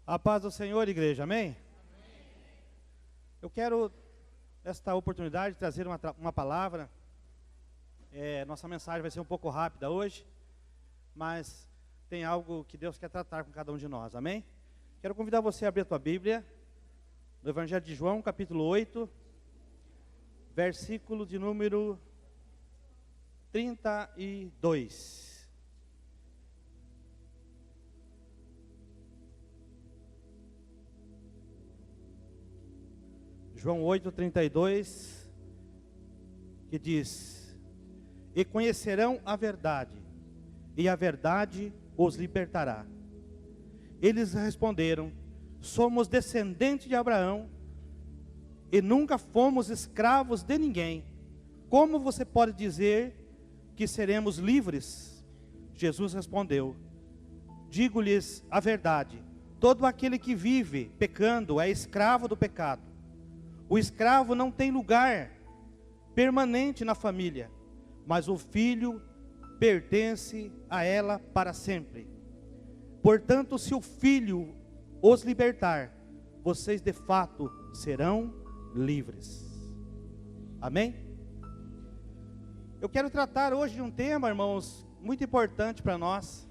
A paz do Senhor, igreja, amém? Eu quero, esta oportunidade, trazer uma palavra. Nossa mensagem vai ser um pouco rápida hoje, mas tem algo que Deus quer tratar com cada um de nós, amém? Quero convidar você a abrir a tua Bíblia, no Evangelho de João, capítulo 8, versículo de número 32. João 8:32, que diz: E conhecerão a verdade, e a verdade os libertará. Eles responderam: Somos descendentes de Abraão, e nunca fomos escravos de ninguém. Como você pode dizer que seremos livres? Jesus respondeu: Digo-lhes a verdade, todo aquele que vive pecando é escravo do pecado. O escravo não tem lugar permanente na família, mas o filho pertence a ela para sempre. Portanto, se o filho os libertar, vocês de fato serão livres. Amém? Eu quero tratar hoje de um tema, irmãos, muito importante para nós.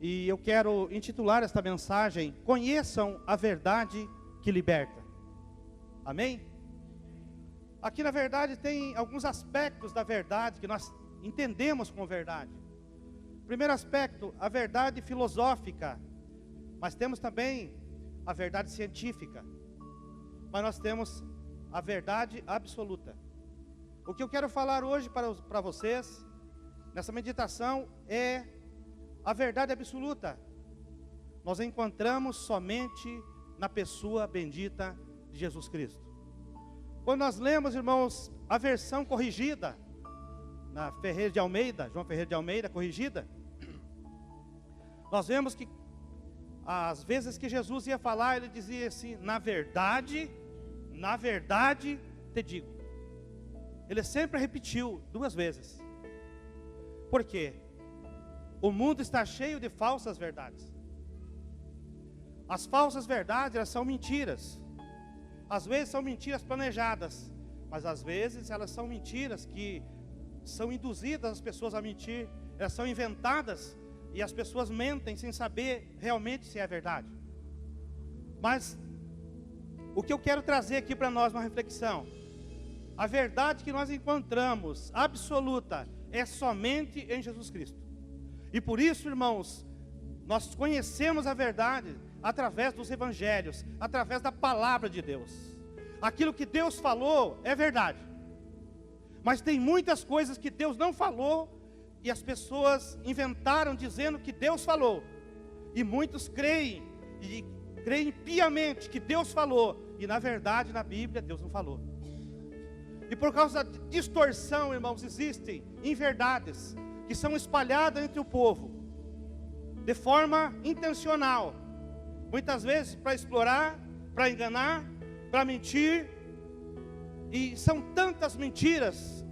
E eu quero intitular esta mensagem: Conheçam a verdade que liberta. Amém? Aqui na verdade tem alguns aspectos da verdade que nós entendemos como verdade. Primeiro aspecto, a verdade filosófica. Mas temos também a verdade científica. Mas nós temos a verdade absoluta. O que eu quero falar hoje para vocês, nessa meditação, é a verdade absoluta. Nós encontramos somente na pessoa bendita de Jesus Cristo. Quando nós lemos, irmãos, a versão corrigida, na Ferreira de Almeida, João Ferreira de Almeida, corrigida, nós vemos que, às vezes que Jesus ia falar, ele dizia assim: na verdade te digo. Ele sempre repetiu 2 vezes. Por quê? O mundo está cheio de falsas verdades. As falsas verdades, elas são mentiras. Às vezes são mentiras planejadas, mas às vezes elas são mentiras que são induzidas as pessoas a mentir. Elas são inventadas e as pessoas mentem sem saber realmente se é verdade. Mas o que eu quero trazer aqui para nós, uma reflexão: a verdade que nós encontramos, absoluta, é somente em Jesus Cristo. E por isso, irmãos, nós conhecemos a verdade através dos evangelhos, através da palavra de Deus. Aquilo que Deus falou é verdade. Mas tem muitas coisas que Deus não falou e as pessoas inventaram dizendo que Deus falou. E muitos creem, e creem piamente que Deus falou, e na verdade na Bíblia Deus não falou. E por causa da distorção, irmãos, existem inverdades que são espalhadas entre o povo de forma intencional. Muitas vezes para explorar, para enganar, para mentir. E são tantas mentiras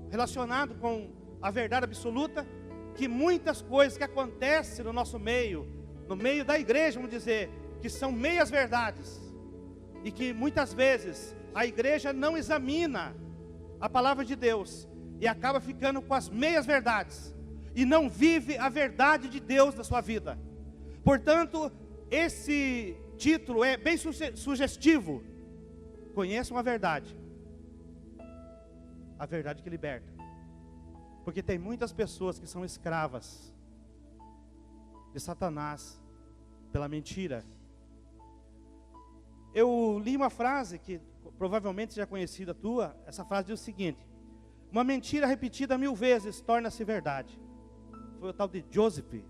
relacionadas com a verdade absoluta, que muitas coisas que acontecem no nosso meio, no meio da igreja, vamos dizer, que são meias verdades. E que muitas vezes a igreja não examina a palavra de Deus e acaba ficando com as meias verdades e não vive a verdade de Deus na sua vida. Portanto, esse título é bem sugestivo. Conheçam a verdade que liberta. Porque tem muitas pessoas que são escravas de Satanás pela mentira. Eu li uma frase que provavelmente já é conhecida tua. Essa frase diz o seguinte: uma mentira repetida 1000 vezes torna-se verdade. Foi o tal de Joseph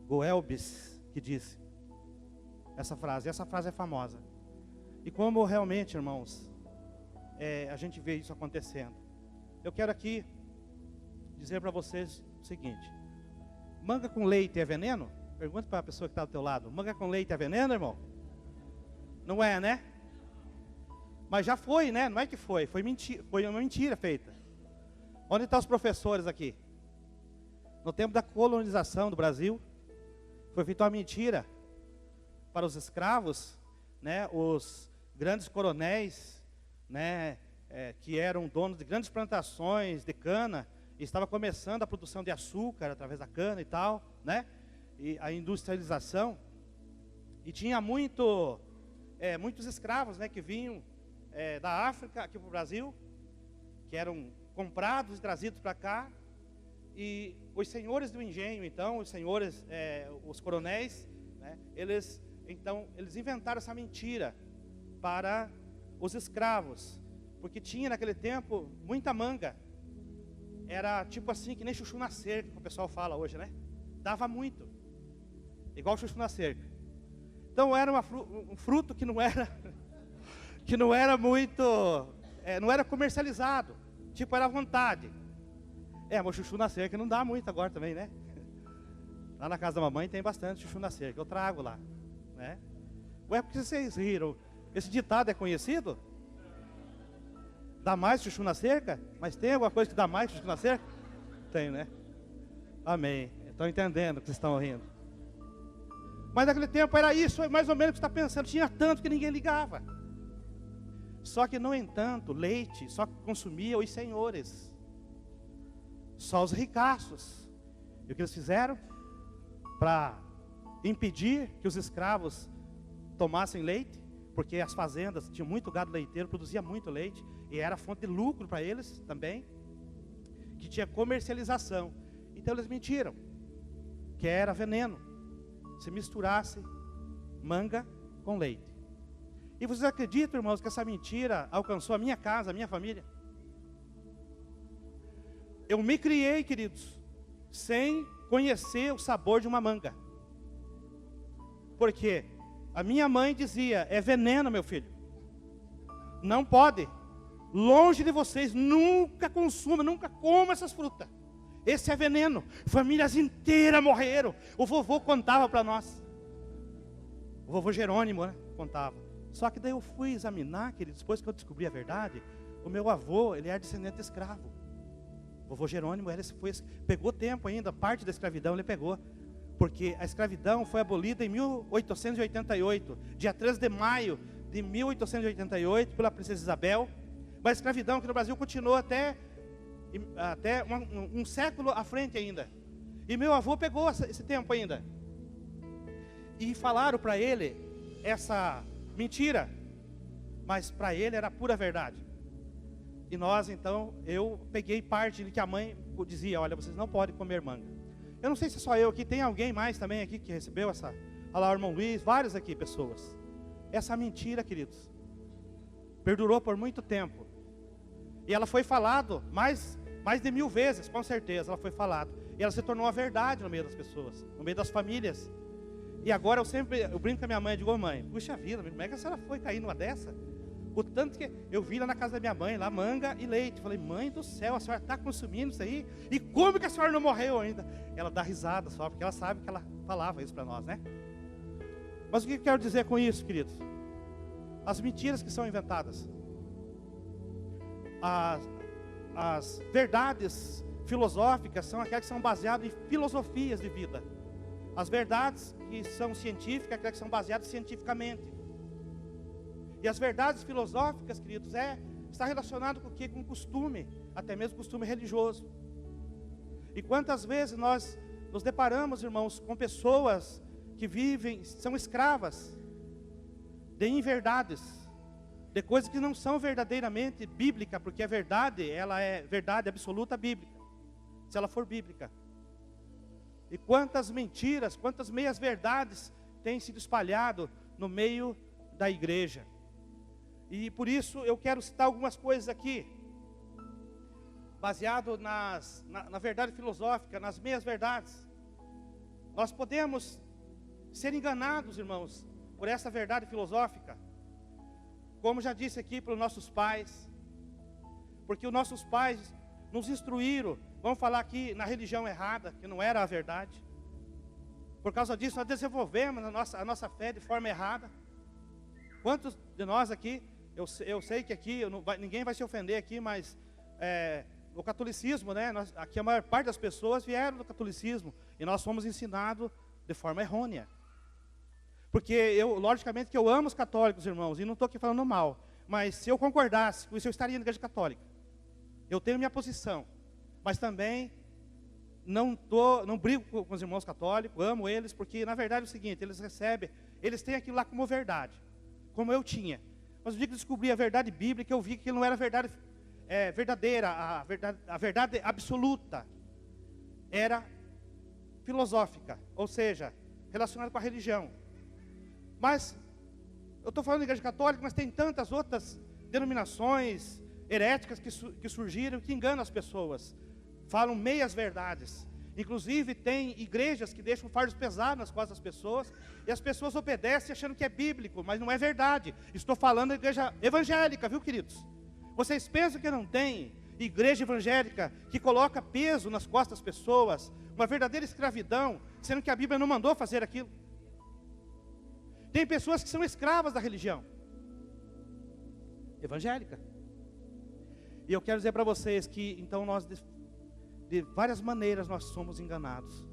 Goebbels que disse essa frase. Essa frase é famosa. E como realmente, irmãos, a gente vê isso acontecendo. Eu quero aqui dizer para vocês o seguinte: manga com leite é veneno? Pergunta para a pessoa que está do teu lado: manga com leite é veneno, irmão? Não é, né? Mas já foi, né? Não é que foi mentira, foi uma mentira feita. Onde estão os professores aqui? No tempo da colonização do Brasil, foi feita uma mentira para os escravos, né, os grandes coronéis, né, que eram donos de grandes plantações de cana, e estava começando a produção de açúcar através da cana e tal, né, e a industrialização, e tinha muitos escravos, né, que vinham da África aqui para o Brasil, que eram comprados e trazidos para cá, e os senhores do engenho, então, os coronéis, né, eles inventaram essa mentira para os escravos, porque tinha naquele tempo muita manga, era tipo assim, que nem chuchu na cerca, que o pessoal fala hoje, né? Dava muito, igual chuchu na cerca. Então era um fruto que não era, que não era muito, não era comercializado, tipo, era à vontade. Mas chuchu na cerca não dá muito agora também, né? Lá na casa da mamãe tem bastante chuchu na cerca, eu trago lá, né? Ué, por que vocês riram? Esse ditado é conhecido? Dá mais chuchu na cerca? Mas tem alguma coisa que dá mais chuchu na cerca? Tem, né? Amém. Estão entendendo que vocês estão rindo. Mas naquele tempo era isso, mais ou menos o que você está pensando. Tinha tanto que ninguém ligava. Só que, no entanto, leite só consumia os senhores. Só os ricaços. E o que eles fizeram? Para impedir que os escravos tomassem leite, porque as fazendas tinham muito gado leiteiro, produzia muito leite, e era fonte de lucro para eles também, que tinha comercialização. Então eles mentiram, que era veneno, se misturasse manga com leite. E vocês acreditam, irmãos, que essa mentira alcançou a minha casa, a minha família? Eu me criei, queridos, sem conhecer o sabor de uma manga. Por quê? A minha mãe dizia, é veneno, meu filho. Não pode. Longe de vocês, nunca consuma, nunca coma essas frutas. Esse é veneno. Famílias inteiras morreram. O vovô contava para nós. O vovô Jerônimo, né, contava. Só que daí eu fui examinar, querido, depois que eu descobri a verdade, o meu avô, ele era descendente de escravo. O vovô Jerônimo, pegou tempo ainda, parte da escravidão ele pegou. Porque a escravidão foi abolida em 1888, dia 13 de maio de 1888, pela princesa Isabel. Mas a escravidão aqui no Brasil continuou até um século à frente ainda. E meu avô pegou esse tempo ainda. E falaram para ele essa mentira, mas para ele era pura verdade. E nós, então, eu peguei parte de que a mãe dizia, olha, vocês não podem comer manga. Eu não sei se é só eu aqui, tem alguém mais também aqui que recebeu essa... Olha lá o irmão Luiz, vários aqui, pessoas. Essa mentira, queridos, perdurou por muito tempo. E ela foi falada mais de 1000 vezes, com certeza, ela foi falada. E ela se tornou a verdade no meio das pessoas, no meio das famílias. E agora eu brinco com a minha mãe, digo, mãe, puxa vida, como é que a senhora foi cair numa dessa? O tanto que eu vi lá na casa da minha mãe, lá manga e leite. Falei, mãe do céu, a senhora está consumindo isso aí? E como que a senhora não morreu ainda? Ela dá risada só, porque ela sabe que ela falava isso para nós, né? Mas o que eu quero dizer com isso, queridos? As mentiras que são inventadas. As verdades filosóficas são aquelas que são baseadas em filosofias de vida. As verdades que são científicas, aquelas que são baseadas cientificamente. E as verdades filosóficas, queridos, está relacionado com o quê? Com costume, até mesmo costume religioso. E quantas vezes nós nos deparamos, irmãos, com pessoas que são escravas de inverdades, de coisas que não são verdadeiramente bíblicas, porque a verdade, ela é verdade absoluta bíblica, se ela for bíblica. E quantas mentiras, quantas meias verdades têm sido espalhado no meio da igreja. E por isso eu quero citar algumas coisas aqui, baseado na verdade filosófica, nas meias verdades. Nós podemos ser enganados, irmãos, por essa verdade filosófica, como já disse aqui pelos nossos pais, porque os nossos pais nos instruíram, vamos falar aqui na religião errada, que não era a verdade. Por causa disso nós desenvolvemos a nossa fé de forma errada. Quantos de nós aqui, eu sei que aqui, ninguém vai se ofender aqui, mas o catolicismo, né, aqui a maior parte das pessoas vieram do catolicismo, e nós fomos ensinados de forma errônea. Porque logicamente que eu amo os católicos, irmãos, e não estou aqui falando mal. Mas se eu concordasse com isso, eu estaria na igreja católica. Eu tenho minha posição. Mas também não brigo com os irmãos católicos, amo eles, porque na verdade é o seguinte, eles têm aquilo lá como verdade, como eu tinha. Mas no dia que eu descobri a verdade bíblica, eu vi que não era a verdade verdadeira, a verdade absoluta. Era filosófica, ou seja, relacionada com a religião. Mas, eu estou falando de igreja católica, mas tem tantas outras denominações heréticas que surgiram, que enganam as pessoas. Falam meias verdades. Inclusive tem igrejas que deixam fardos pesados nas costas das pessoas, e as pessoas obedecem achando que é bíblico, mas não é verdade. Estou falando da igreja evangélica, viu, queridos? Vocês pensam que não tem igreja evangélica que coloca peso nas costas das pessoas, uma verdadeira escravidão, sendo que a Bíblia não mandou fazer aquilo? Tem pessoas que são escravas da religião evangélica. E eu quero dizer para vocês que, então, nós, de várias maneiras, nós somos enganados.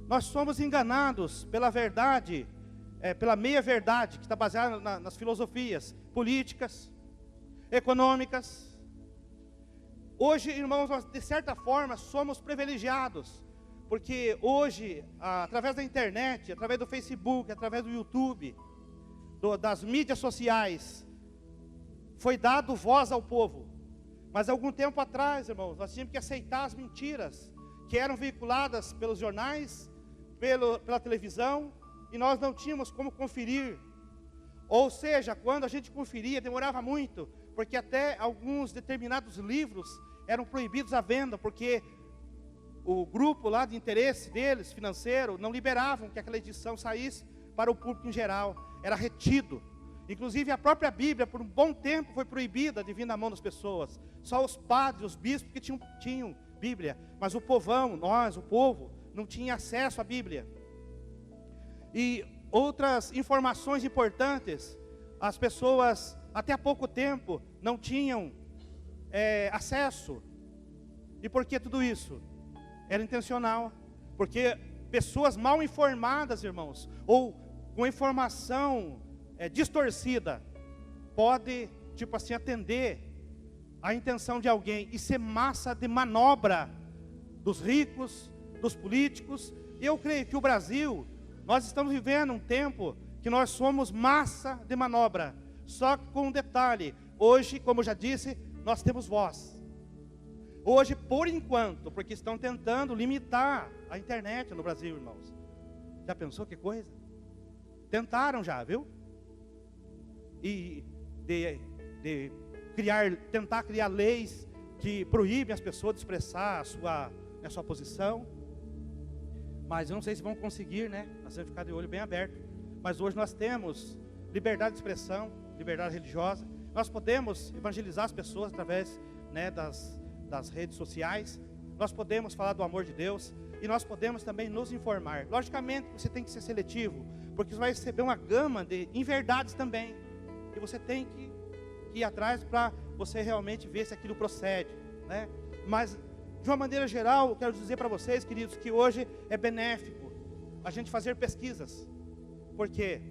Nós somos enganados pela verdade, pela meia-verdade, que está baseada nas filosofias políticas, econômicas. Hoje, irmãos, nós, de certa forma, somos privilegiados, porque hoje, através da internet, através do Facebook, através do YouTube, das mídias sociais, foi dado voz ao povo. Mas algum tempo atrás, irmãos, nós tínhamos que aceitar as mentiras que eram veiculadas pelos jornais, pela televisão, e nós não tínhamos como conferir. Ou seja, quando a gente conferia, demorava muito, porque até alguns determinados livros eram proibidos à venda, porque o grupo lá de interesse deles, financeiro, não liberavam que aquela edição saísse para o público em geral, era retido. Inclusive a própria Bíblia, por um bom tempo, foi proibida de vir na mão das pessoas. Só os padres, os bispos que tinham Bíblia, mas o povão, nós, o povo, não tinha acesso à Bíblia. E outras informações importantes, as pessoas até há pouco tempo não tinham acesso. E por que tudo isso? Era intencional, porque pessoas mal informadas, irmãos, ou com informação distorcida, pode, tipo assim, atender a intenção de alguém e ser massa de manobra dos ricos, dos políticos. E eu creio que o Brasil, nós estamos vivendo um tempo que nós somos massa de manobra, só que com um detalhe: hoje, como eu já disse, nós temos voz. Hoje, por enquanto, porque estão tentando limitar a internet no Brasil, irmãos. Já pensou que coisa? Tentaram já, viu? E tentar criar leis que proíbem as pessoas de expressar a sua posição. Mas eu não sei se vão conseguir, né? Nós temos que ficar de olho bem aberto. Mas hoje nós temos liberdade de expressão, liberdade religiosa. Nós podemos evangelizar as pessoas através, né, das redes sociais. Nós podemos falar do amor de Deus. E nós podemos também nos informar. Logicamente você tem que ser seletivo, porque você vai receber uma gama de inverdades também. E você tem que ir atrás para você realmente ver se aquilo procede, né? Mas, de uma maneira geral, eu quero dizer para vocês, queridos, que hoje é benéfico a gente fazer pesquisas. Por quê?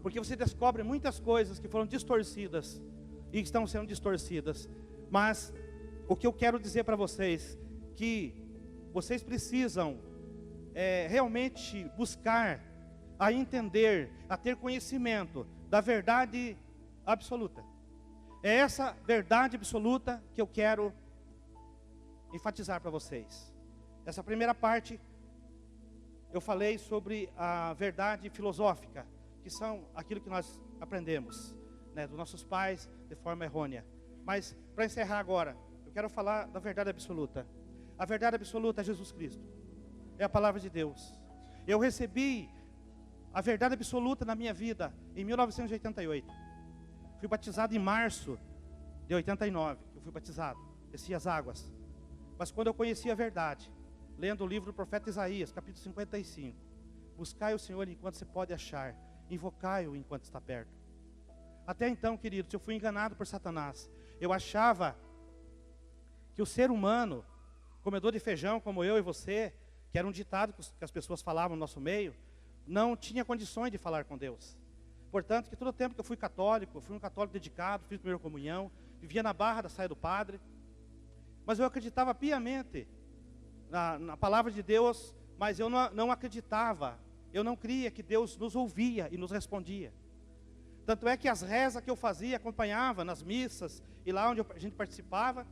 Porque você descobre muitas coisas que foram distorcidas e estão sendo distorcidas. Mas o que eu quero dizer para vocês, que vocês precisam realmente buscar a entender, a ter conhecimento da verdade absoluta. É essa verdade absoluta que eu quero enfatizar para vocês. Essa primeira parte, eu falei sobre a verdade filosófica, que são aquilo que nós aprendemos, né, dos nossos pais de forma errônea. Mas, para encerrar agora, eu quero falar da verdade absoluta. A verdade absoluta é Jesus Cristo, é a palavra de Deus. Eu recebi a verdade absoluta na minha vida em 1988. Fui batizado em março de 89. Eu fui batizado, desci as águas. Mas quando eu conheci a verdade, lendo o livro do profeta Isaías, capítulo 55, buscai o Senhor enquanto se pode achar, invocai-o enquanto está perto. Até então, queridos, eu fui enganado por Satanás. Eu achava que o ser humano, comedor de feijão como eu e você, que era um ditado que as pessoas falavam no nosso meio, não tinha condições de falar com Deus. Portanto, que todo o tempo que eu fui católico, eu fui um católico dedicado, fiz primeira comunhão, vivia na Barra da Saia do Padre, mas eu acreditava piamente na palavra de Deus, mas eu não acreditava, eu não cria que Deus nos ouvia e nos respondia. Tanto é que as rezas que eu fazia, acompanhava nas missas, e lá onde a gente participava,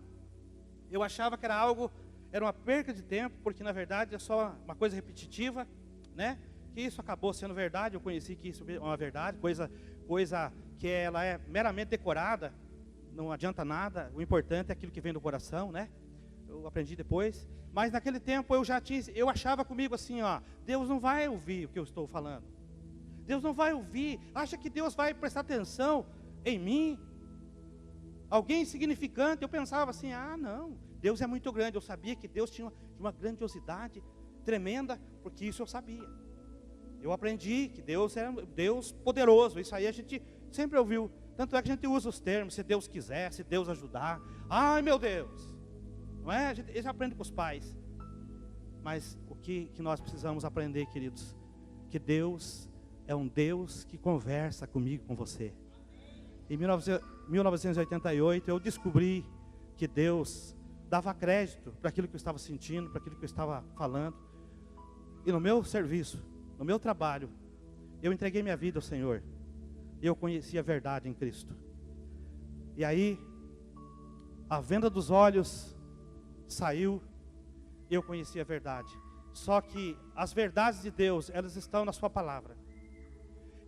eu achava que era uma perca de tempo, porque na verdade é só uma coisa repetitiva, né? Que isso acabou sendo verdade, eu conheci que isso é uma verdade, coisa que ela é meramente decorada, não adianta nada, o importante é aquilo que vem do coração, né? Eu aprendi depois, mas naquele tempo eu achava comigo assim, ó, Deus não vai ouvir o que eu estou falando. Deus não vai ouvir, acha que Deus vai prestar atenção em mim? Alguém insignificante, eu pensava assim, não, Deus é muito grande. Eu sabia que Deus tinha uma grandiosidade tremenda, porque isso eu sabia. Eu aprendi que Deus era Deus poderoso, isso aí a gente sempre ouviu. Tanto é que a gente usa os termos, se Deus quiser, se Deus ajudar. Ai meu Deus, não é? A gente aprende com os pais. Mas o que nós precisamos aprender, queridos? Que Deus é um Deus que conversa comigo, com você. Em 1988 eu descobri que Deus dava crédito para aquilo que eu estava sentindo, para aquilo que eu estava falando. E no meu serviço, no meu trabalho, eu entreguei minha vida ao Senhor. E eu conheci a verdade em Cristo. E aí, a venda dos olhos saiu, e eu conheci a verdade. Só que as verdades de Deus, elas estão na sua palavra.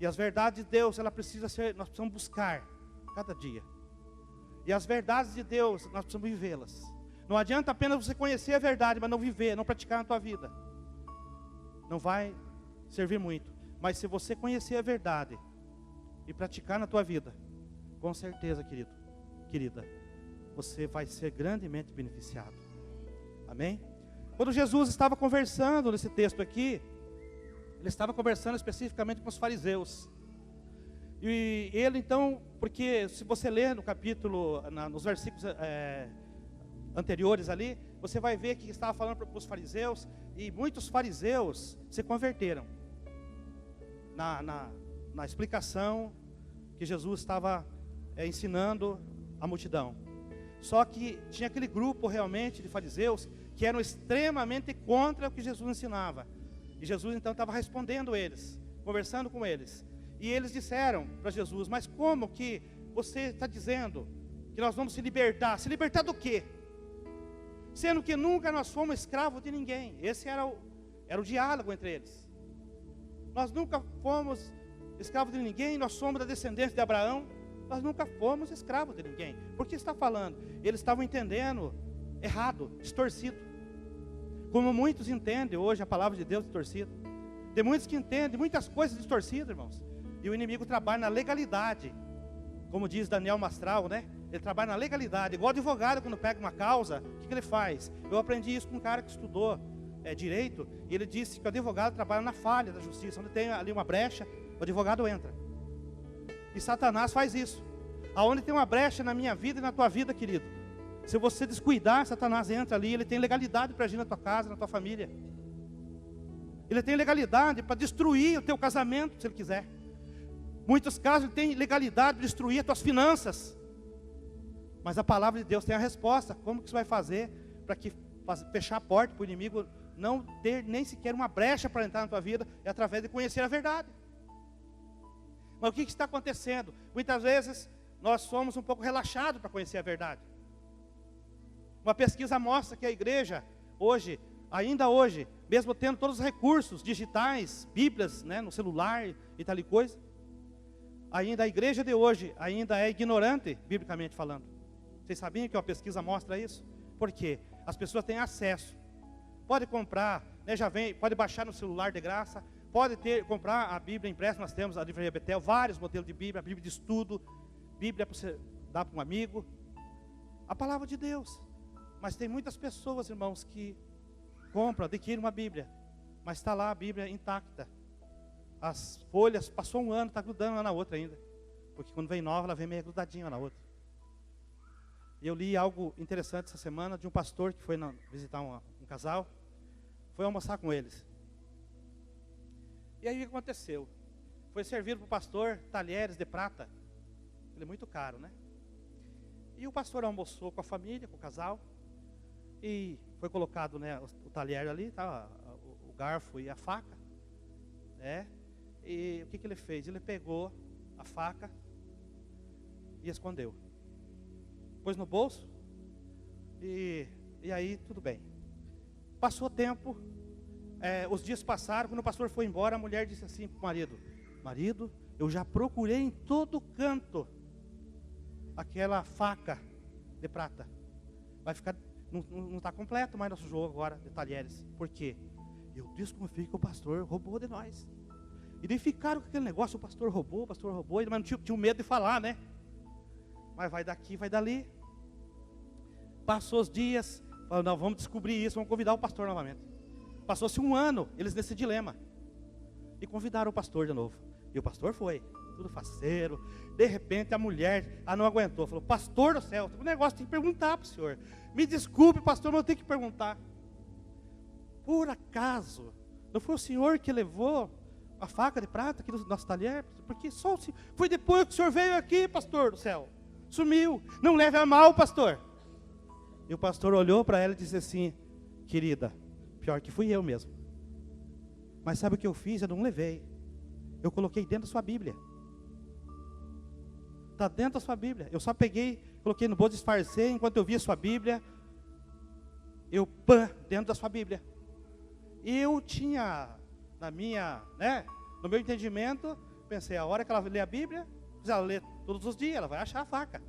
E as verdades de Deus, nós precisamos buscar cada dia. E as verdades de Deus, nós precisamos vivê-las. Não adianta apenas você conhecer a verdade, mas não viver, não praticar na tua vida. Não vai servir muito. Mas se você conhecer a verdade e praticar na tua vida, com certeza, querida, você vai ser grandemente beneficiado. Amém? Quando Jesus estava conversando nesse texto aqui, ele estava conversando especificamente com os fariseus. E ele então, porque se você ler no capítulo, nos versículos anteriores ali, você vai ver que estava falando para os fariseus, e muitos fariseus se converteram na explicação que Jesus estava ensinando a multidão. Só que tinha aquele grupo realmente de fariseus que eram extremamente contra o que Jesus ensinava. E Jesus então estava respondendo eles, conversando com eles. E eles disseram para Jesus, mas como que você está dizendo que nós vamos se libertar? Se libertar do quê? Sendo que nunca nós fomos escravos de ninguém. Esse era o diálogo entre eles. Nós nunca fomos escravos de ninguém, nós somos da descendência de Abraão. Nós nunca fomos escravos de ninguém. Por que está falando? Eles estavam entendendo errado, distorcido. Como muitos entendem hoje a palavra de Deus distorcida. Tem muitos que entendem muitas coisas distorcidas, irmãos. E o inimigo trabalha na legalidade. Como diz Daniel Mastral, né? Ele trabalha na legalidade. Igual advogado, quando pega uma causa, o que ele faz? Eu aprendi isso com um cara que estudou direito. E ele disse que o advogado trabalha na falha da justiça. Onde tem ali uma brecha, o advogado entra. E Satanás faz isso. Aonde tem uma brecha na minha vida e na tua vida, querido, se você descuidar, Satanás entra ali. Ele tem legalidade para agir na tua casa, na tua família. Ele tem legalidade para destruir o teu casamento, se ele quiser. Muitos casos ele tem legalidade para destruir as tuas finanças. Mas a palavra de Deus tem a resposta. Como que você vai fazer para fechar a porta para o inimigo não ter nem sequer uma brecha para entrar na tua vida? É através de conhecer a verdade. Mas o que está acontecendo? Muitas vezes nós somos um pouco relaxados para conhecer a verdade. Uma pesquisa mostra que a igreja hoje, ainda hoje, mesmo tendo todos os recursos digitais, bíblias, né, no celular e tal coisa, ainda a igreja de hoje ainda é ignorante, biblicamente falando. Vocês sabiam que uma pesquisa mostra isso? Por quê? As pessoas têm acesso. Pode comprar, né, pode baixar no celular de graça, pode comprar a Bíblia impressa. Nós temos a Livraria Betel, vários modelos de Bíblia, a Bíblia de estudo, Bíblia para você dar para um amigo. A palavra de Deus. Mas tem muitas pessoas, irmãos, que compram, adquirem uma Bíblia, mas está lá a Bíblia intacta. As folhas, passou um ano, está grudando uma na outra ainda. Porque quando vem nova, ela vem meio grudadinha uma na outra. E eu li algo interessante essa semana de um pastor que foi visitar um casal. Foi almoçar com eles. E aí o que aconteceu? Foi servido para o pastor talheres de prata. Ele é muito caro, né? E o pastor almoçou com a família, com o casal. E foi colocado, né, o talher ali, tá, o garfo e a faca. Né? E o que ele fez? Ele pegou a faca e escondeu. Pôs no bolso. E aí tudo bem. Passou tempo. Os dias passaram. Quando o pastor foi embora, a mulher disse assim para o marido: marido, eu já procurei em todo canto aquela faca de prata. Vai ficar, não está completo mais nosso jogo agora de talheres. Por quê? Eu desconfio que o pastor roubou de nós. E daí ficaram com aquele negócio: o pastor roubou, mas não tinha medo de falar, né? Mas vai daqui, vai dali. Passou os dias, falaram: não, vamos descobrir isso, vamos convidar o pastor novamente. Passou-se um ano, eles nesse dilema. E convidaram o pastor de novo. E o pastor foi, tudo faceiro. De repente a mulher não aguentou. Falou: pastor do céu, tem um negócio, tem que perguntar para o senhor. Me desculpe, pastor, mas eu tenho que perguntar. Por acaso, não foi o senhor que levou a faca de prata aqui do nosso talher? Porque só foi depois que o senhor veio aqui, pastor do céu. Sumiu. Não leve a mal, pastor. E o pastor olhou para ela e disse assim: querida, pior que fui eu mesmo. Mas sabe o que eu fiz? Eu não levei. Eu coloquei dentro da sua Bíblia. Está dentro da sua Bíblia. Eu só peguei, coloquei no bolso, disfarcei. Enquanto eu via a sua Bíblia, eu dentro da sua Bíblia. Eu tinha, no meu entendimento, pensei: a hora que ela lê a Bíblia, se ela lê todos os dias, ela vai achar a faca.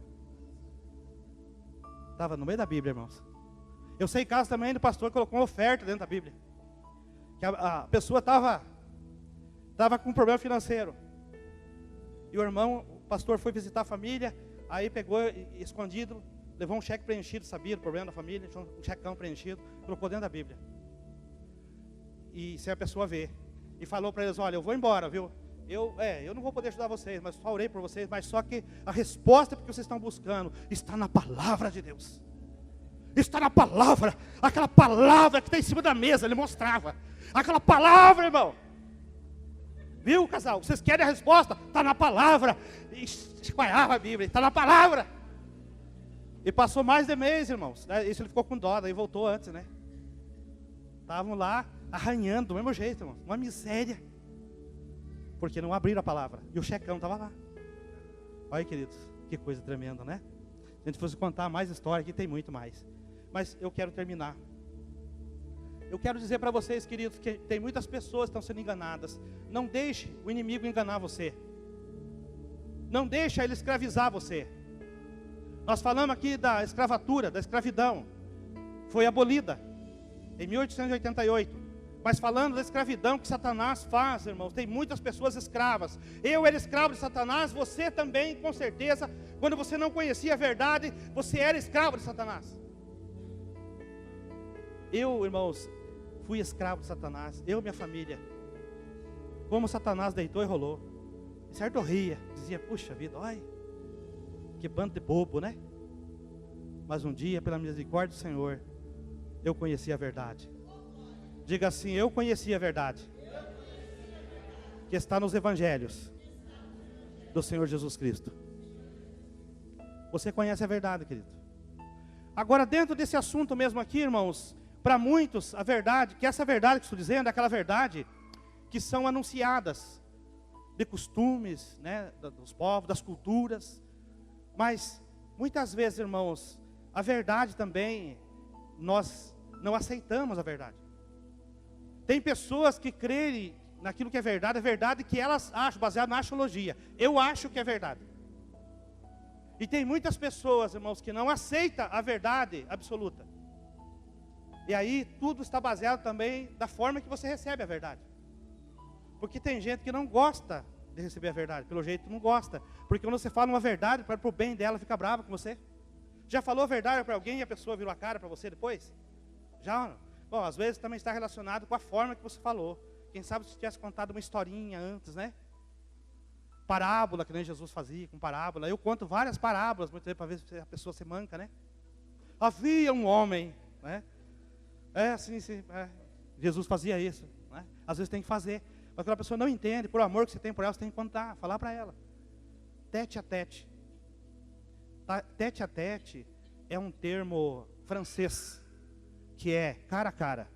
Estava no meio da Bíblia, irmãos. Eu sei caso também do pastor que colocou uma oferta dentro da Bíblia. Que a pessoa estava com um problema financeiro. E o pastor foi visitar a família, aí pegou escondido, levou um cheque preenchido, sabia do problema da família, um checão preenchido, colocou dentro da Bíblia. E sem a pessoa ver. E falou para eles: olha, eu vou embora, viu? Eu não vou poder ajudar vocês, mas só orei por vocês, mas só que a resposta que vocês estão buscando está na palavra de Deus. Está na palavra, aquela palavra que está em cima da mesa, ele mostrava. Aquela palavra, irmão. Viu, casal? Vocês querem a resposta? Está na palavra. Espalhava a Bíblia, está na palavra. E passou mais de mês, irmãos. Isso ele ficou com dó, daí voltou antes, né? Estavam lá arranhando do mesmo jeito, irmão. Uma miséria. Porque não abriram a palavra. E o checão estava lá. Olha, queridos, que coisa tremenda, né? Se a gente fosse contar mais história aqui, tem muito mais. Mas eu quero terminar. Eu quero dizer para vocês, queridos, que tem muitas pessoas que estão sendo enganadas. Não deixe o inimigo enganar você. Não deixe ele escravizar você. Nós falamos aqui da escravatura, da escravidão. Foi abolida em 1888. Mas falando da escravidão que Satanás faz, irmãos, tem muitas pessoas escravas. Eu era escravo de Satanás, você também, com certeza. Quando você não conhecia a verdade, você era escravo de Satanás. Eu, irmãos, fui escravo de Satanás, eu e minha família. Como Satanás deitou e rolou. E certo eu ria, dizia: puxa vida, olha, que bando de bobo, né? Mas um dia, pela misericórdia do Senhor, eu conheci a verdade. Diga assim: eu conheci a verdade. Que está nos evangelhos do Senhor Jesus Cristo. Você conhece a verdade, querido. Agora, dentro desse assunto mesmo aqui, irmãos, para muitos, a verdade, que essa verdade que estou dizendo, é aquela verdade que são anunciadas, de costumes, né, dos povos, das culturas. Mas, muitas vezes, irmãos, a verdade também, nós não aceitamos a verdade. Tem pessoas que creem naquilo que é verdade que elas acham, baseado na axiologia. Eu acho que é verdade. E tem muitas pessoas, irmãos, que não aceitam a verdade absoluta. E aí tudo está baseado também da forma que você recebe a verdade. Porque tem gente que não gosta de receber a verdade, pelo jeito não gosta. Porque quando você fala uma verdade, para o bem dela, fica brava com você. Já falou a verdade para alguém e a pessoa virou a cara para você depois? Já? Bom, às vezes também está relacionado com a forma que você falou. Quem sabe se tivesse contado uma historinha antes, né? Parábola, que nem Jesus fazia com parábola. Eu conto várias parábolas, muitas vezes, para ver se a pessoa se manca, né? Havia um homem, né? Jesus fazia isso, né? Às vezes tem que fazer. Aquela pessoa não entende, por amor que você tem por ela, você tem que contar, falar para ela. Tete a tete. Tete a tete é um termo francês, que é cara a cara.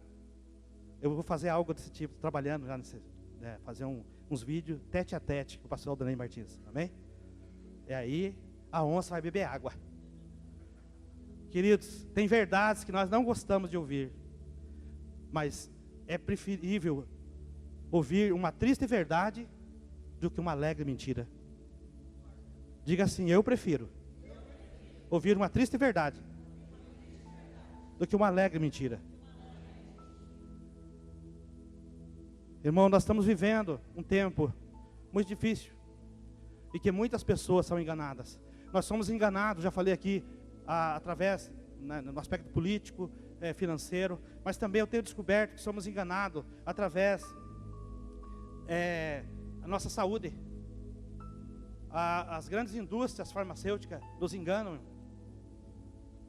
Eu vou fazer algo desse tipo, trabalhando já fazer uns vídeos tete a tete com o pastor Aldanei Martins, amém? E aí a onça vai beber água. Queridos, tem verdades que nós não gostamos de ouvir, mas é preferível ouvir uma triste verdade do que uma alegre mentira. Diga assim: eu prefiro ouvir uma triste verdade do que uma alegre mentira. Irmão, nós estamos vivendo um tempo muito difícil e que muitas pessoas são enganadas. Nós somos enganados, já falei aqui, através, no aspecto político, financeiro, mas também eu tenho descoberto que somos enganados através da nossa saúde. As grandes indústrias farmacêuticas nos enganam.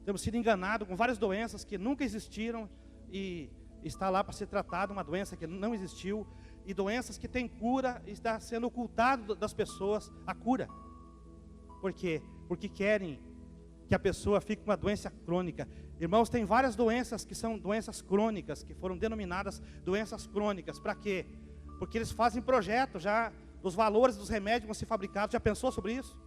Temos sido enganados com várias doenças que nunca existiram e está lá para ser tratada uma doença que não existiu, e doenças que têm cura, e está sendo ocultado das pessoas a cura. Por quê? Porque querem que a pessoa fique com uma doença crônica. Irmãos, tem várias doenças que são doenças crônicas, que foram denominadas doenças crônicas. Para quê? Porque eles fazem projeto já dos valores dos remédios que vão ser fabricados. Já pensou sobre isso?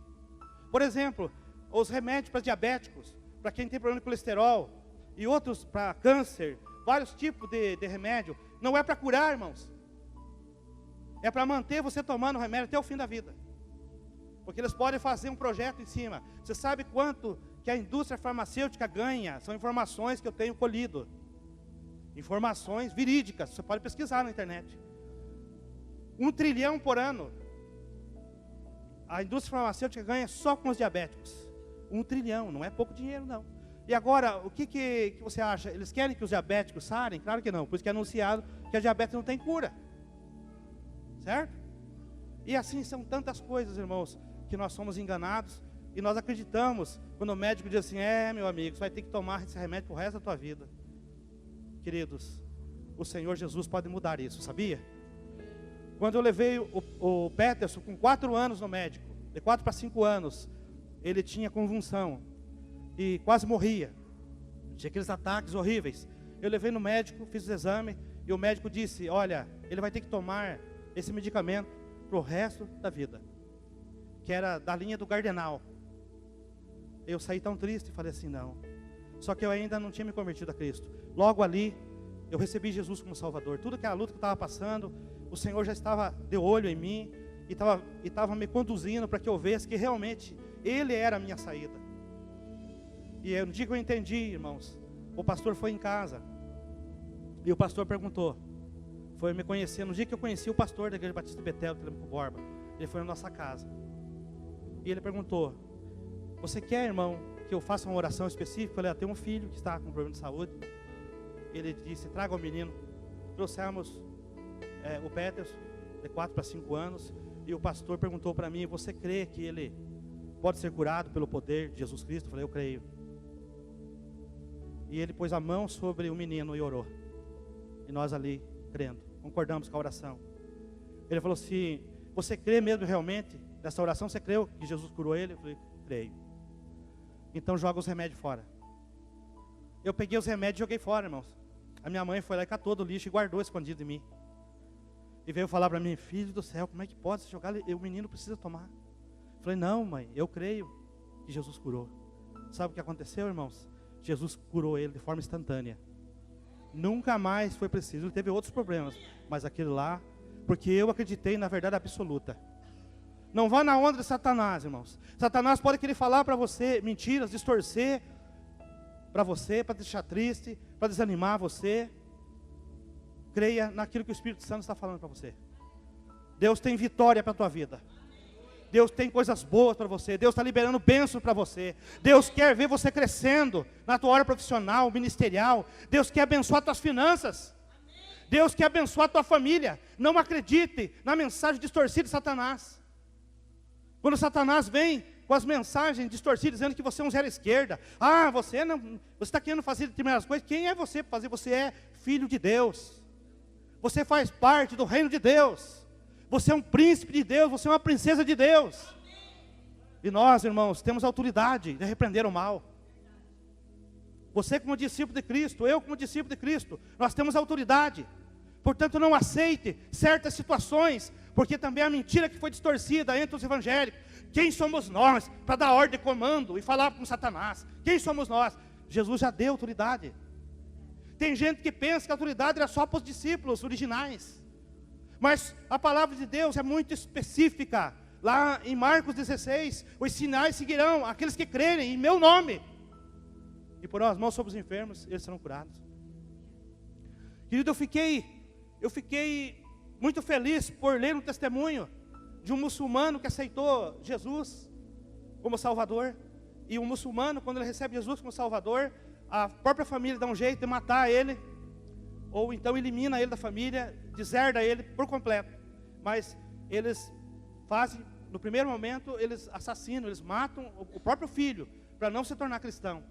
Por exemplo, os remédios para diabéticos, para quem tem problema de colesterol, e outros para câncer, vários tipos de remédio. Não é para curar, irmãos. É para manter você tomando o remédio até o fim da vida. Porque eles podem fazer um projeto em cima. Você sabe quanto que a indústria farmacêutica ganha? São informações que eu tenho colhido. Informações verídicas, você pode pesquisar na internet. 1 trilhão por ano. A indústria farmacêutica ganha só com os diabéticos. 1 trilhão, não é pouco dinheiro não. E agora, o que você acha? Eles querem que os diabéticos sarem? Claro que não, por isso que é anunciado que a diabetes não tem cura. Certo? E assim são tantas coisas, irmãos, que nós somos enganados e nós acreditamos quando o médico diz assim: meu amigo, você vai ter que tomar esse remédio pro resto da tua vida. Queridos, o Senhor Jesus pode mudar isso, sabia? Quando eu levei o Peterson com 4 anos no médico, de 4 para 5 anos, ele tinha convulsão e quase morria. Tinha aqueles ataques horríveis. Eu levei no médico, fiz o exame e o médico disse: olha, ele vai ter que tomar esse medicamento para o resto da vida, que era da linha do Gardenal. Eu saí tão triste e falei assim: não. Só que eu ainda não tinha me convertido a Cristo. Logo ali, eu recebi Jesus como Salvador. Tudo aquela luta que eu estava passando, o Senhor já estava de olho em mim e estava me conduzindo para que eu visse que realmente Ele era a minha saída. E no dia que eu entendi, irmãos, o pastor foi em casa e o pastor perguntou, foi me conhecer. No dia que eu conheci o pastor da Igreja Batista Betel, Telemaco Borba, ele foi na nossa casa e ele perguntou: você quer, irmão, que eu faça uma oração específica? Eu falei: tem um filho que está com problema de saúde. Ele disse: traga o menino. Trouxemos o Peterson, de 4 para 5 anos, e o pastor perguntou para mim: você crê que ele pode ser curado pelo poder de Jesus Cristo? Eu falei: eu creio. E ele pôs a mão sobre o menino e orou. E nós ali, crendo, concordamos com a oração. Ele falou assim: você crê mesmo realmente nessa oração? Você creu que Jesus curou ele? Eu falei: creio. Então joga os remédios fora. Eu peguei os remédios e joguei fora, irmãos. A minha mãe foi lá e catou do lixo e guardou escondido de mim. E veio falar para mim: filho do céu, como é que pode jogar? O menino precisa tomar. Eu falei: não, mãe, eu creio que Jesus curou. Sabe o que aconteceu, irmãos? Jesus curou ele de forma instantânea. Nunca mais foi preciso. Ele teve outros problemas, mas aquele lá, porque eu acreditei na verdade absoluta. Não vá na onda de Satanás, irmãos. Satanás pode querer falar para você mentiras, distorcer para você, para deixar triste, para desanimar você. Creia naquilo que o Espírito Santo está falando para você. Deus tem vitória para a tua vida. Deus tem coisas boas para você. Deus está liberando bênçãos para você. Deus quer ver você crescendo na tua área profissional, ministerial. Deus quer abençoar as tuas finanças. Deus quer abençoar a tua família. Não acredite na mensagem distorcida de Satanás. Quando Satanás vem com as mensagens distorcidas, dizendo que você é um zero à esquerda. Você está querendo fazer determinadas coisas. Quem é você para fazer? Você é filho de Deus. Você faz parte do reino de Deus. Você é um príncipe de Deus, você é uma princesa de Deus. E nós, irmãos, temos autoridade de repreender o mal. Você como discípulo de Cristo, eu como discípulo de Cristo, nós temos autoridade. Portanto, não aceite certas situações, porque também a mentira que foi distorcida entre os evangélicos. Quem somos nós para dar ordem de comando e falar com Satanás? Quem somos nós? Jesus já deu autoridade. Tem gente que pensa que a autoridade era só para os discípulos originais. Mas a palavra de Deus é muito específica. Lá em Marcos 16, os sinais seguirão aqueles que crerem em meu nome. E por as mãos sobre os enfermos, eles serão curados. Querido, eu fiquei muito feliz por ler um testemunho de um muçulmano que aceitou Jesus como Salvador. E um muçulmano, quando ele recebe Jesus como Salvador, a própria família dá um jeito de matar ele, ou então elimina ele da família, deserda ele por completo. Mas eles fazem, no primeiro momento, eles assassinam, eles matam o próprio filho, para não se tornar cristão.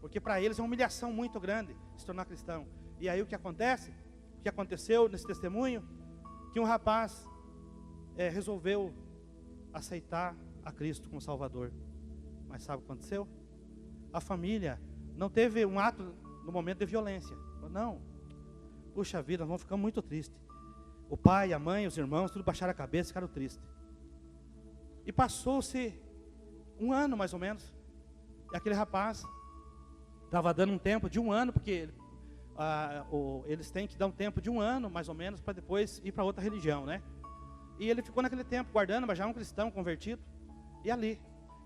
Porque para eles é uma humilhação muito grande se tornar cristão. E aí o que acontece? O que aconteceu nesse testemunho? Que um rapaz resolveu aceitar a Cristo como Salvador. Mas sabe o que aconteceu? A família não teve um ato no momento de violência. Não. Puxa vida, nós vamos ficar muito tristes. O pai, a mãe, os irmãos, tudo baixaram a cabeça e ficaram tristes. E passou-se um ano mais ou menos. E aquele rapaz estava dando um tempo de um ano, porque eles têm que dar um tempo de um ano mais ou menos para depois ir para outra religião, né? E ele ficou naquele tempo guardando, mas já um cristão convertido. E ali.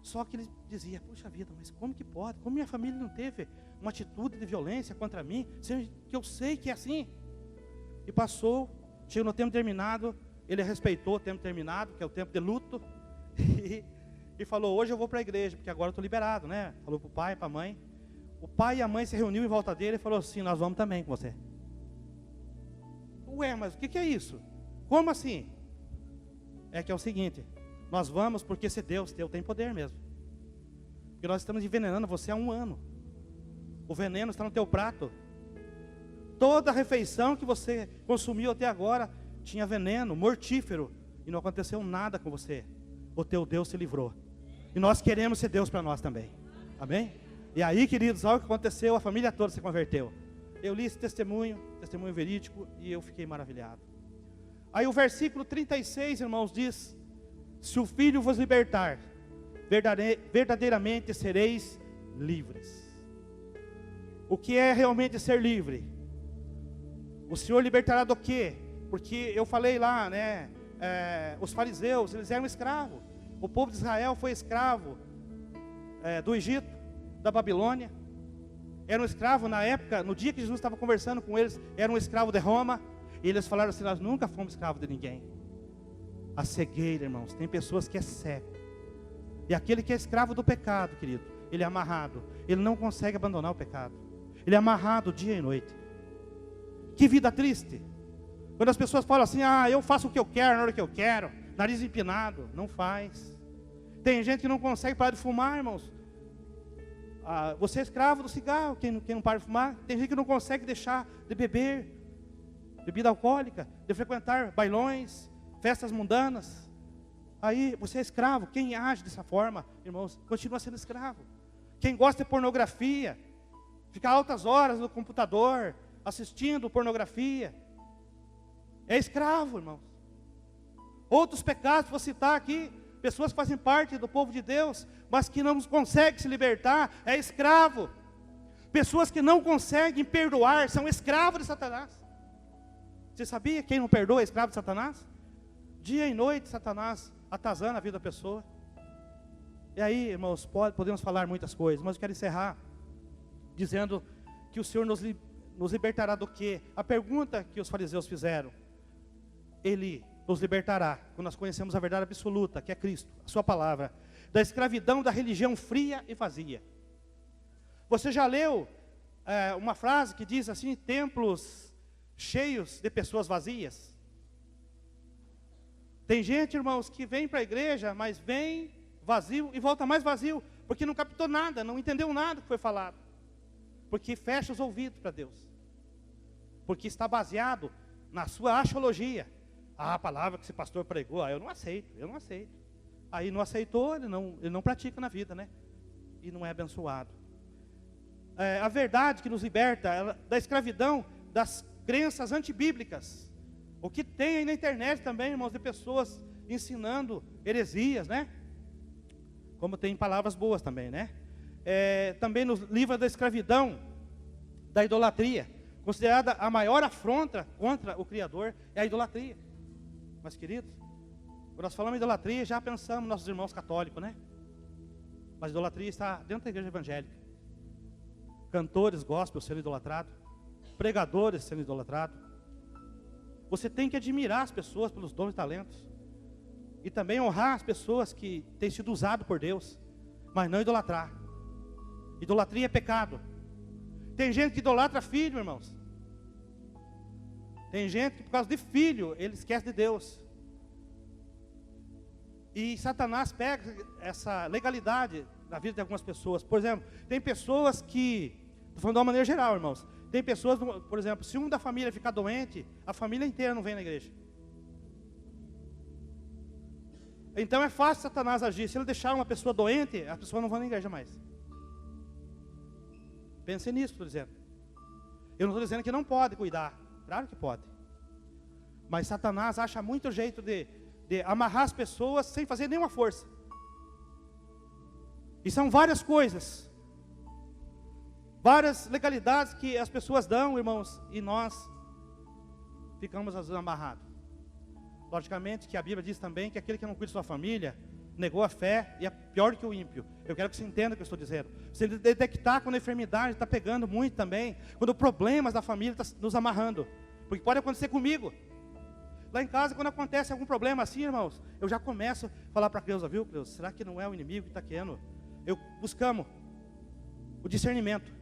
Só que ele dizia, puxa vida, mas como que pode? Como minha família não teve uma atitude de violência contra mim, sendo que eu sei que é assim? E passou, chegou no tempo terminado, ele respeitou o tempo terminado, que é o tempo de luto, e falou, hoje eu vou para a igreja, porque agora eu estou liberado, né? Falou para o pai, para a mãe. O pai e a mãe se reuniram em volta dele e falou assim, nós vamos também com você. Ué, mas o que é isso? Como assim? É que é o seguinte, nós vamos porque esse Deus teu tem poder mesmo. Porque nós estamos envenenando você há um ano. O veneno está no teu prato. Toda a refeição que você consumiu até agora tinha veneno, mortífero. E não aconteceu nada com você. O teu Deus se livrou. E nós queremos ser Deus para nós também. Amém? E aí, queridos, olha o que aconteceu, a família toda se converteu. Eu li esse testemunho verídico, e eu fiquei maravilhado. Aí o versículo 36, irmãos, diz, se o Filho vos libertar, verdadeiramente sereis livres. O que é realmente ser livre? O Senhor libertará do quê? Porque eu falei lá, né, os fariseus, eles eram escravos. O povo de Israel foi escravo do Egito, da Babilônia. Era um escravo na época, no dia que Jesus estava conversando com eles, era um escravo de Roma. E eles falaram assim, nós nunca fomos escravos de ninguém. A cegueira, irmãos, tem pessoas que é cego. E aquele que é escravo do pecado, querido, ele é amarrado. Ele não consegue abandonar o pecado. Ele é amarrado dia e noite. Que vida triste. Quando as pessoas falam assim, eu faço o que eu quero, na hora que eu quero, nariz empinado, não faz. Tem gente que não consegue parar de fumar, irmãos. Você é escravo do cigarro, quem não para de fumar. Tem gente que não consegue deixar de beber bebida alcoólica, de frequentar bailões, festas mundanas. Aí você é escravo. Quem age dessa forma, irmãos, continua sendo escravo. Quem gosta de pornografia, fica altas horas no computador assistindo pornografia, é escravo, irmãos. Outros pecados, vou citar aqui, pessoas que fazem parte do povo de Deus, mas que não conseguem se libertar, é escravo. Pessoas que não conseguem perdoar, são escravos de Satanás. Você sabia que quem não perdoa é escravo de Satanás? Dia e noite Satanás atazana a vida da pessoa. E aí, irmãos, podemos falar muitas coisas, mas eu quero encerrar dizendo que o Senhor nos libertará do quê? A pergunta que os fariseus fizeram, Ele nos libertará quando nós conhecemos a verdade absoluta, que é Cristo, a sua palavra, da escravidão da religião fria e vazia. Você já leu uma frase que diz assim, templos cheios de pessoas vazias? Tem gente, irmãos, que vem para a igreja, mas vem vazio e volta mais vazio, porque não captou nada, não entendeu nada que foi falado, porque fecha os ouvidos para Deus, porque está baseado na sua axiologia. A palavra que esse pastor pregou, eu não aceito. Aí não aceitou, ele não pratica na vida, né? E não é abençoado. A verdade que nos liberta da escravidão, das crenças antibíblicas. O que tem aí na internet também, irmãos, de pessoas ensinando heresias, né? Como tem palavras boas também, né? Também nos livra da escravidão, da idolatria. Considerada a maior afronta contra o Criador é a idolatria. Mas, queridos, quando nós falamos em idolatria, já pensamos nos nossos irmãos católicos, né? Mas a idolatria está dentro da igreja evangélica. Cantores gospel sendo idolatrados, pregadores sendo idolatrados. Você tem que admirar as pessoas pelos dons e talentos. E também honrar as pessoas que têm sido usadas por Deus, mas não idolatrar. Idolatria é pecado. Tem gente que idolatra filho, irmãos. Tem gente que por causa de filho, ele esquece de Deus. E Satanás pega essa legalidade na vida de algumas pessoas. Por exemplo, tem pessoas que, estou falando de uma maneira geral, irmãos. Tem pessoas, por exemplo, se um da família ficar doente, a família inteira não vem na igreja. Então é fácil Satanás agir. Se ele deixar uma pessoa doente, a pessoa não vai na igreja mais. Pense nisso, estou dizendo. Eu não estou dizendo que não pode cuidar. Claro que pode. Mas Satanás acha muito jeito de amarrar as pessoas sem fazer nenhuma força. E são várias coisas. Várias legalidades que as pessoas dão, irmãos, e nós ficamos amarrados. Logicamente que a Bíblia diz também que aquele que não cuida de sua família negou a fé e é pior que o ímpio. Eu quero que você entenda o que eu estou dizendo. Você detectar quando a enfermidade está pegando muito também, quando problemas da família estão nos amarrando. Porque pode acontecer comigo. Lá em casa, quando acontece algum problema assim, irmãos, eu já começo a falar para a Cleusa, viu, Cleusa, será que não é o inimigo que está querendo? Buscamos o discernimento.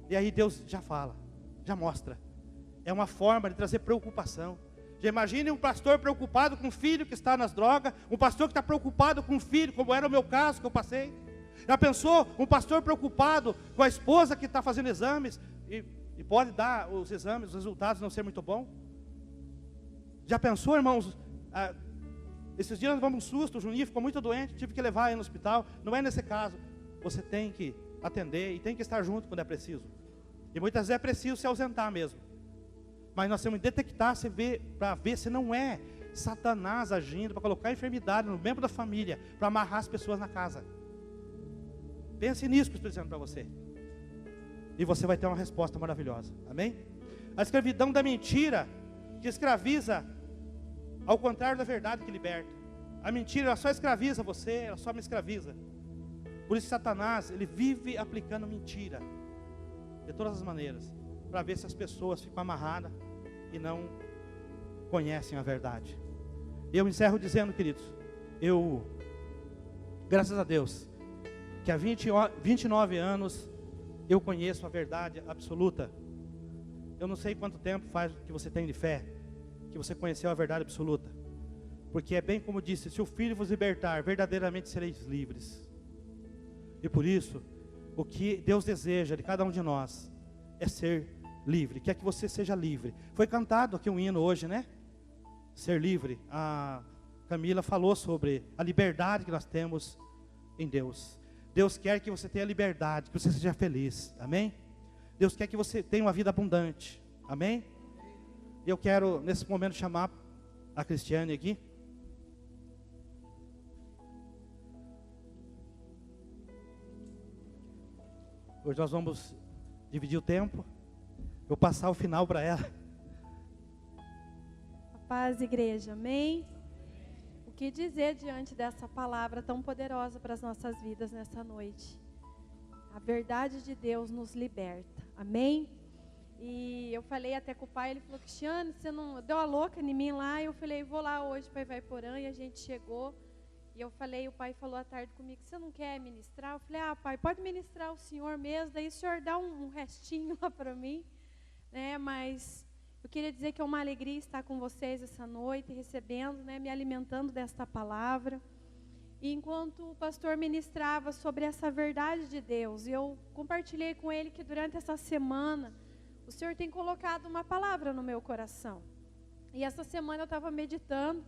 E aí Deus já fala, já mostra. É uma forma de trazer preocupação. Já imagine um pastor preocupado com o filho que está nas drogas, um pastor que está preocupado com o filho, como era o meu caso que eu passei. Já pensou um pastor preocupado com a esposa que está fazendo exames e pode dar os exames, os resultados não ser muito bom? Já pensou, irmãos, esses dias nós vamos um susto, o Juninho ficou muito doente, tive que levar ele no hospital. Não é nesse caso. Você tem que atender e tem que estar junto quando é preciso. E muitas vezes é preciso se ausentar mesmo. Mas nós temos que detectar, para ver se não é Satanás agindo, para colocar enfermidade no membro da família, para amarrar as pessoas na casa. Pense nisso que eu estou dizendo para você. E você vai ter uma resposta maravilhosa. Amém? A escravidão da mentira, que escraviza, ao contrário da verdade que liberta. A mentira, ela só escraviza você, ela só me escraviza. Por isso Satanás, ele vive aplicando mentira, de todas as maneiras, para ver se as pessoas ficam amarradas e não conhecem a verdade. E eu encerro dizendo, queridos, graças a Deus, que há 29 anos, eu conheço a verdade absoluta. Eu não sei quanto tempo faz que você tem de fé, que você conheceu a verdade absoluta. Porque é bem como disse, se o Filho vos libertar, verdadeiramente sereis livres. E por isso, o que Deus deseja de cada um de nós é ser livre, quer que você seja livre. Foi cantado aqui um hino hoje, né? Ser livre. A Camila falou sobre a liberdade que nós temos em Deus. Deus quer que você tenha liberdade, que você seja feliz, amém? Deus quer que você tenha uma vida abundante, amém? E eu quero nesse momento chamar a Cristiane aqui. Hoje nós vamos dividir o tempo. Vou passar o final para ela. A paz, igreja, amém? O que dizer diante dessa palavra tão poderosa para as nossas vidas nessa noite? A verdade de Deus nos liberta, amém? E eu falei até com o pai, ele falou, Cristiane, você não deu a louca em mim lá? Eu falei, vou lá hoje para Ivaiporã, e a gente chegou. E eu falei, o pai falou à tarde comigo, você não quer ministrar? Eu falei, pai, pode ministrar o senhor mesmo, daí o senhor dá um restinho lá para mim, né? Mas eu queria dizer que é uma alegria estar com vocês essa noite, recebendo, né, me alimentando desta palavra. E enquanto o pastor ministrava sobre essa verdade de Deus, eu compartilhei com ele que durante essa semana, o Senhor tem colocado uma palavra no meu coração. E essa semana eu estava meditando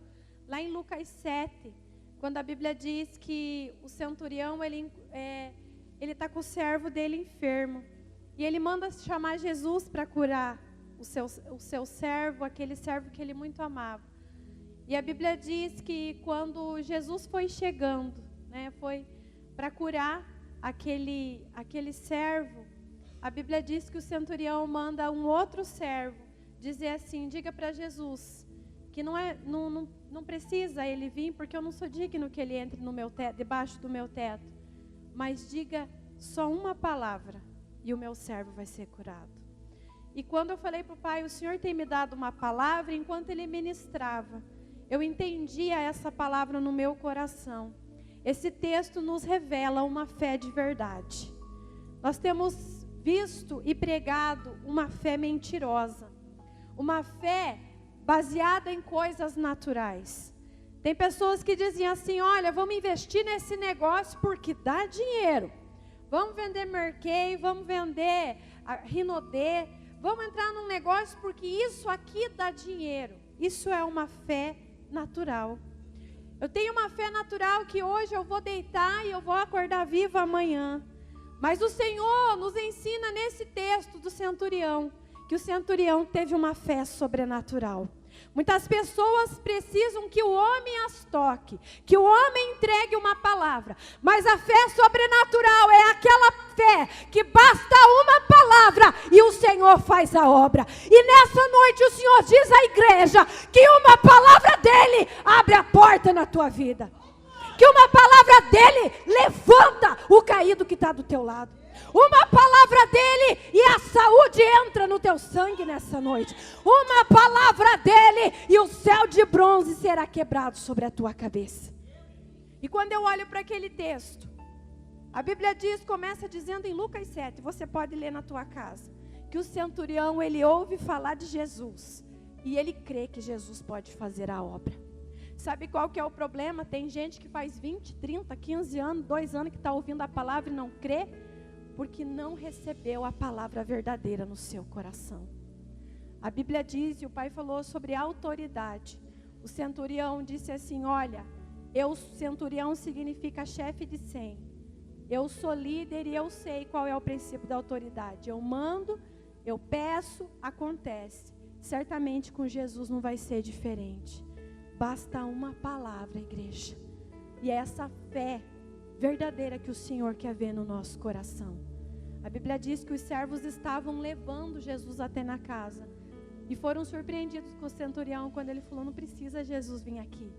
lá em Lucas 7, quando a Bíblia diz que o centurião, ele está com o servo dele enfermo. E ele manda chamar Jesus para curar o seu servo, aquele servo que ele muito amava. E a Bíblia diz que quando Jesus foi chegando, né, foi para curar aquele servo, a Bíblia diz que o centurião manda um outro servo dizer assim: diga para Jesus que não precisa ele vir, porque eu não sou digno que ele entre no meu teto, debaixo do meu teto, mas diga só uma palavra e o meu servo vai ser curado. E quando eu falei para o pai, o Senhor tem me dado uma palavra, enquanto ele ministrava, eu entendia essa palavra no meu coração. Esse texto nos revela uma fé de verdade. Nós temos visto e pregado uma fé mentirosa, uma fé baseada em coisas naturais. Tem pessoas que dizem assim: olha, vamos investir nesse negócio porque dá dinheiro. Vamos vender Merkei, vamos vender Rinodê, vamos entrar num negócio porque isso aqui dá dinheiro. Isso é uma fé natural. Eu tenho uma fé natural que hoje eu vou deitar e eu vou acordar viva amanhã. Mas o Senhor nos ensina nesse texto do centurião, que o centurião teve uma fé sobrenatural. Muitas pessoas precisam que o homem as toque, que o homem entregue uma palavra. Mas a fé sobrenatural é aquela fé que basta uma palavra e o Senhor faz a obra. E nessa noite o Senhor diz à igreja que uma palavra dele abre a porta na tua vida. Que uma palavra dele levanta o caído que está do teu lado. Uma palavra dele e a saúde entra no teu sangue nessa noite. Uma palavra dele e o céu de bronze será quebrado sobre a tua cabeça. E quando eu olho para aquele texto, a Bíblia diz, começa dizendo em Lucas 7, você pode ler na tua casa, que o centurião, ele ouve falar de Jesus e ele crê que Jesus pode fazer a obra. Sabe qual que é o problema? Tem gente que faz 20, 30, 15 anos, 2 anos que está ouvindo a palavra e não crê, porque não recebeu a palavra verdadeira no seu coração. A Bíblia diz, e o pai falou sobre autoridade. O centurião disse assim: olha, centurião significa chefe de 100. Eu sou líder e eu sei qual é o princípio da autoridade. Eu mando, eu peço, acontece. Certamente com Jesus não vai ser diferente. Basta uma palavra, igreja. E é essa fé verdadeira que o Senhor quer ver no nosso coração. A Bíblia diz que os servos estavam levando Jesus até na casa. E foram surpreendidos com o centurião quando ele falou: não precisa Jesus vir aqui.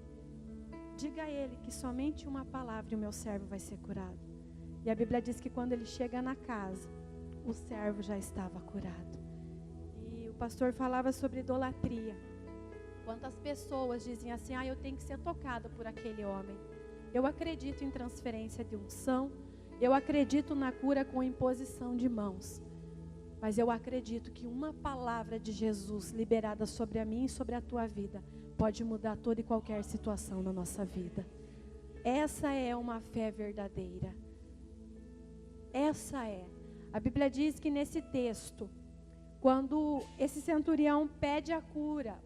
Diga a ele que somente uma palavra e o meu servo vai ser curado. E a Bíblia diz que quando ele chega na casa, o servo já estava curado. E o pastor falava sobre idolatria. Quantas pessoas dizem assim: eu tenho que ser tocada por aquele homem. Eu acredito em transferência de unção. Eu acredito na cura com imposição de mãos. Mas eu acredito que uma palavra de Jesus liberada sobre a mim e sobre a tua vida pode mudar toda e qualquer situação na nossa vida. Essa é uma fé verdadeira. Essa é. A Bíblia diz que nesse texto, quando esse centurião pede a cura,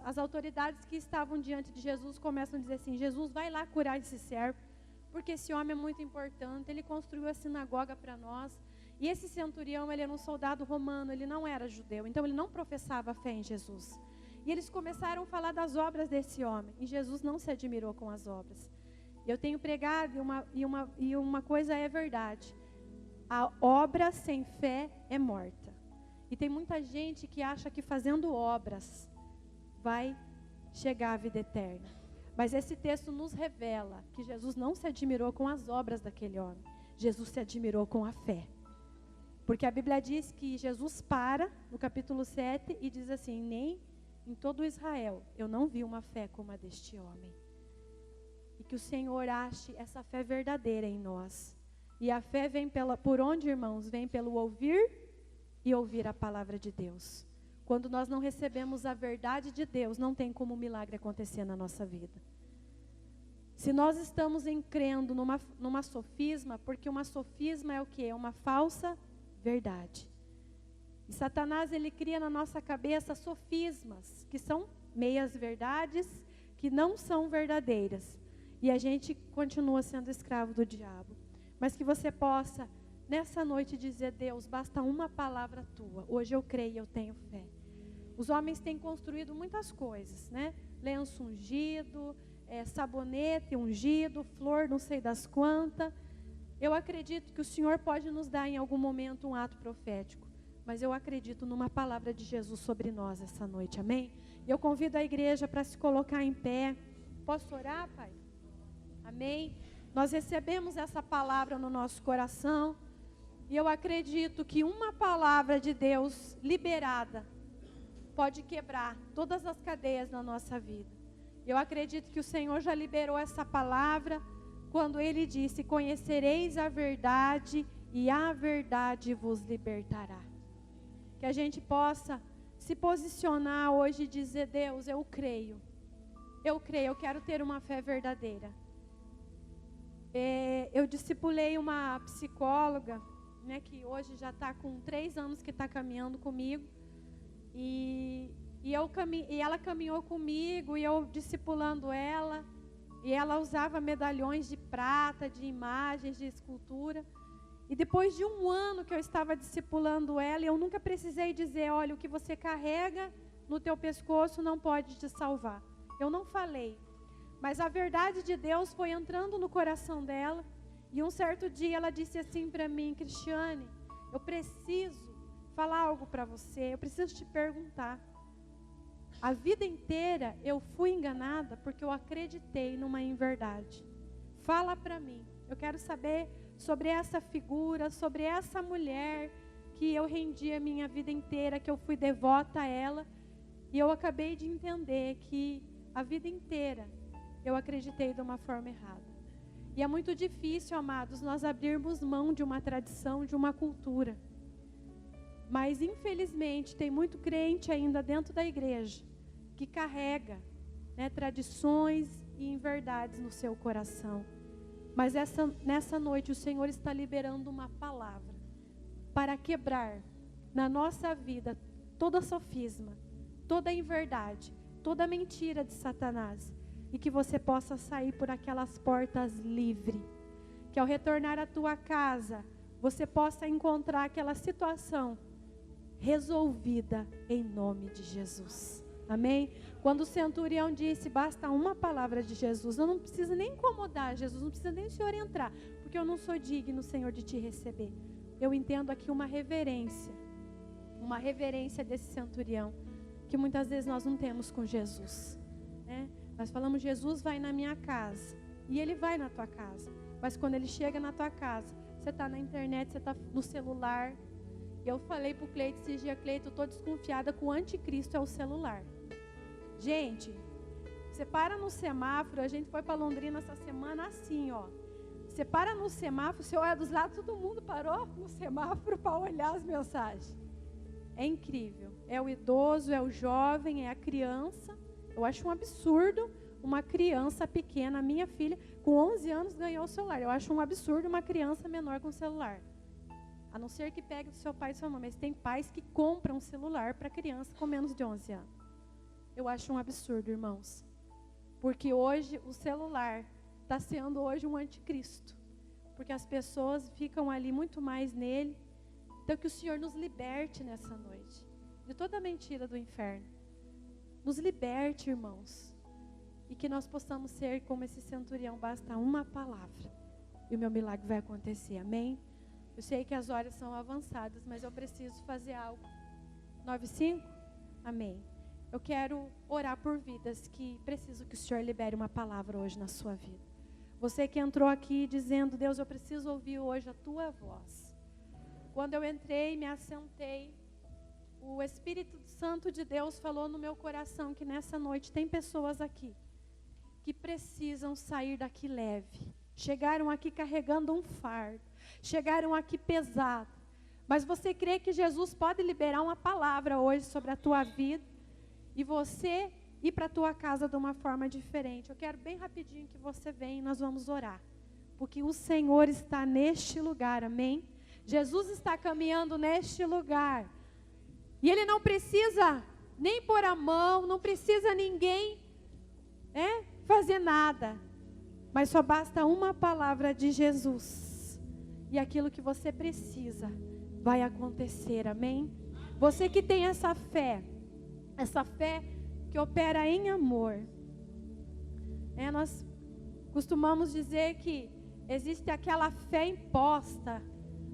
as autoridades que estavam diante de Jesus começam a dizer assim: Jesus, vai lá curar esse servo, porque esse homem é muito importante, ele construiu a sinagoga para nós. E esse centurião, ele era um soldado romano, ele não era judeu, então ele não professava fé em Jesus. E eles começaram a falar das obras desse homem, e Jesus não se admirou com as obras. Eu tenho pregado, e uma coisa é verdade: a obra sem fé é morta. E tem muita gente que acha que fazendo obras vai chegar à vida eterna. Mas esse texto nos revela que Jesus não se admirou com as obras daquele homem. Jesus se admirou com a fé. Porque a Bíblia diz que Jesus para, no capítulo 7, e diz assim: nem em todo Israel eu não vi uma fé como a deste homem. E que o Senhor ache essa fé verdadeira em nós. E a fé vem por onde, irmãos? Vem pelo ouvir e ouvir a palavra de Deus. Quando nós não recebemos a verdade de Deus, não tem como um milagre acontecer na nossa vida. Se nós estamos crendo numa sofisma, porque uma sofisma é o quê? É uma falsa verdade. E Satanás, ele cria na nossa cabeça sofismas, que são meias verdades, que não são verdadeiras. E a gente continua sendo escravo do diabo. Mas que você possa, nessa noite, dizer: Deus, basta uma palavra tua. Hoje eu creio, eu tenho fé. Os homens têm construído muitas coisas, né? Lenço ungido, sabonete ungido, flor não sei das quantas. Eu acredito que o Senhor pode nos dar em algum momento um ato profético. Mas eu acredito numa palavra de Jesus sobre nós essa noite, amém? E eu convido a igreja para se colocar em pé. Posso orar, Pai? Amém? Nós recebemos essa palavra no nosso coração. E eu acredito que uma palavra de Deus liberada pode quebrar todas as cadeias na nossa vida. Eu acredito que o Senhor já liberou essa palavra quando Ele disse: conhecereis a verdade e a verdade vos libertará. Que a gente possa se posicionar hoje e dizer: Deus, eu creio, eu quero ter uma fé verdadeira. Eu discipulei uma psicóloga, né, que hoje já está com 3 anos que está caminhando comigo, e ela caminhou comigo, e eu discipulando ela, e ela usava medalhões de prata, de imagens, de escultura. E depois de 1 ano que eu estava discipulando ela, eu nunca precisei dizer: olha, o que você carrega no teu pescoço não pode te salvar. Eu não falei. Mas a verdade de Deus foi entrando no coração dela. E um certo dia ela disse assim para mim: Cristiane, eu preciso falar algo para você, eu preciso te perguntar. A vida inteira eu fui enganada porque eu acreditei numa inverdade. Fala para mim, eu quero saber sobre essa figura, sobre essa mulher que eu rendi a minha vida inteira, que eu fui devota a ela. E eu acabei de entender que a vida inteira eu acreditei de uma forma errada. E é muito difícil, amados, nós abrirmos mão de uma tradição, de uma cultura. Mas, infelizmente, tem muito crente ainda dentro da igreja que carrega, né, tradições e inverdades no seu coração. Mas nessa noite o Senhor está liberando uma palavra para quebrar na nossa vida toda sofisma, toda inverdade, toda mentira de Satanás. E que você possa sair por aquelas portas livre. Que ao retornar à tua casa, você possa encontrar aquela situação resolvida em nome de Jesus. Amém? Quando o centurião disse: basta uma palavra de Jesus, eu não preciso nem incomodar Jesus, não precisa nem o Senhor entrar, porque eu não sou digno, Senhor, de te receber. Eu entendo aqui uma reverência desse centurião, que muitas vezes nós não temos com Jesus, né? Nós falamos: Jesus vai na minha casa, e Ele vai na tua casa. Mas quando Ele chega na tua casa, você está na internet, você está no celular. E eu falei para o Cleito esses dias: Cleito, eu estou desconfiada que o anticristo é o celular. Gente, você para no semáforo, a gente foi para Londrina essa semana assim, ó. Você para no semáforo, você olha dos lados, todo mundo parou no semáforo para olhar as mensagens. É incrível. É o idoso, é o jovem, é a criança. Eu acho um absurdo uma criança pequena, minha filha, com 11 anos ganhou o celular. Eu acho um absurdo uma criança menor com celular. A não ser que pegue do seu pai e sua mãe. Mas tem pais que compram um celular para criança com menos de 11 anos. Eu acho um absurdo, irmãos. Porque hoje o celular está sendo hoje um anticristo. Porque as pessoas ficam ali muito mais nele. Então que o Senhor nos liberte nessa noite de toda a mentira do inferno. Nos liberte, irmãos. E que nós possamos ser como esse centurião. Basta uma palavra e o meu milagre vai acontecer. Amém? Eu sei que as horas são avançadas, mas eu preciso fazer algo. 9:05? Amém. Eu quero orar por vidas que preciso que o Senhor libere uma palavra hoje na sua vida. Você que entrou aqui dizendo: Deus, eu preciso ouvir hoje a tua voz. Quando eu entrei, me assentei, o Espírito Santo de Deus falou no meu coração que nessa noite tem pessoas aqui que precisam sair daqui leve. Chegaram aqui carregando um fardo. Chegaram aqui pesado. Mas você crê que Jesus pode liberar uma palavra hoje sobre a tua vida e você ir para a tua casa de uma forma diferente? Eu quero bem rapidinho que você venha e nós vamos orar. Porque o Senhor está neste lugar, amém? Jesus está caminhando neste lugar. E Ele não precisa nem pôr a mão, não precisa ninguém fazer nada. Mas só basta uma palavra de Jesus. E aquilo que você precisa vai acontecer, amém? Você que tem essa fé que opera em amor. Nós costumamos dizer que existe aquela fé imposta,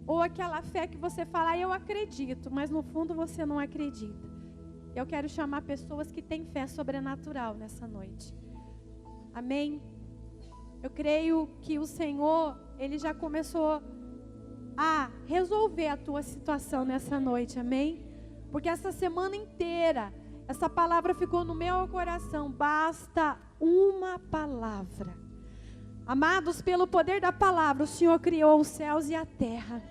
ou aquela fé que você fala, eu acredito, mas no fundo você não acredita. Eu quero chamar pessoas que têm fé sobrenatural nessa noite. Amém? Eu creio que o Senhor, Ele já começou a resolver a tua situação nessa noite, amém? Porque essa semana inteira, essa palavra ficou no meu coração, basta uma palavra. Amados, pelo poder da palavra, o Senhor criou os céus e a terra.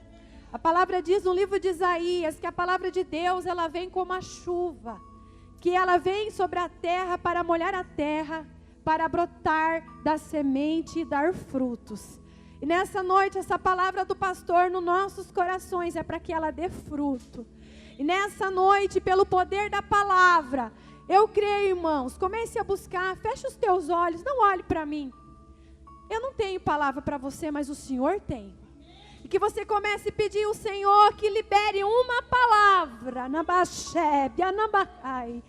A palavra diz no livro de Isaías, que a palavra de Deus, ela vem como a chuva, que ela vem sobre a terra para molhar a terra, para brotar da semente e dar frutos. E nessa noite, essa palavra do pastor nos nossos corações é para que ela dê fruto. E nessa noite, pelo poder da palavra, eu creio, irmãos, comece a buscar, feche os teus olhos, não olhe para mim. Eu não tenho palavra para você, mas o Senhor tem. E que você comece a pedir ao Senhor que libere uma palavra, Nabashébia, Nabahai.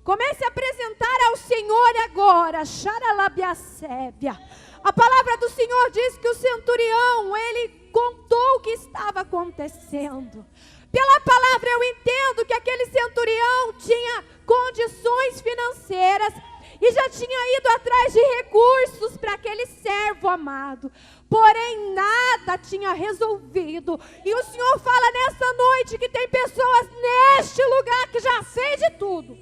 Comece a apresentar ao Senhor agora, Xaralabiacébia. A palavra do Senhor diz que o centurião, ele contou o que estava acontecendo. Pela palavra eu entendo que aquele centurião tinha condições financeiras e já tinha ido atrás de recursos para aquele servo amado. Porém, nada tinha resolvido. E o Senhor fala nessa noite que tem pessoas neste lugar que já fez de tudo.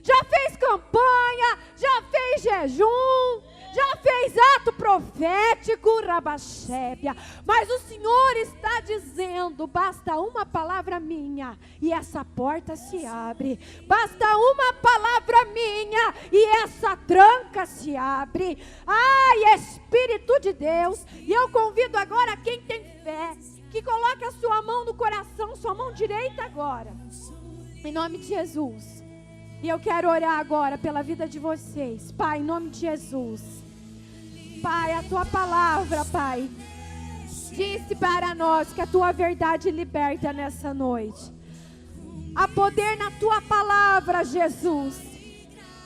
Já fez campanha, já fez jejum, já fez ato profético, Rabachébia. Mas o Senhor está dizendo, basta uma palavra minha e essa porta se abre. Basta uma palavra minha e essa tranca se abre. Ai, Espírito de Deus. E eu convido agora quem tem fé, que coloque a sua mão no coração, sua mão direita agora. Em nome de Jesus. E eu quero orar agora pela vida de vocês. Pai, em nome de Jesus. Pai, a tua palavra, Pai, disse para nós que a tua verdade liberta nessa noite. Há poder na tua palavra, Jesus.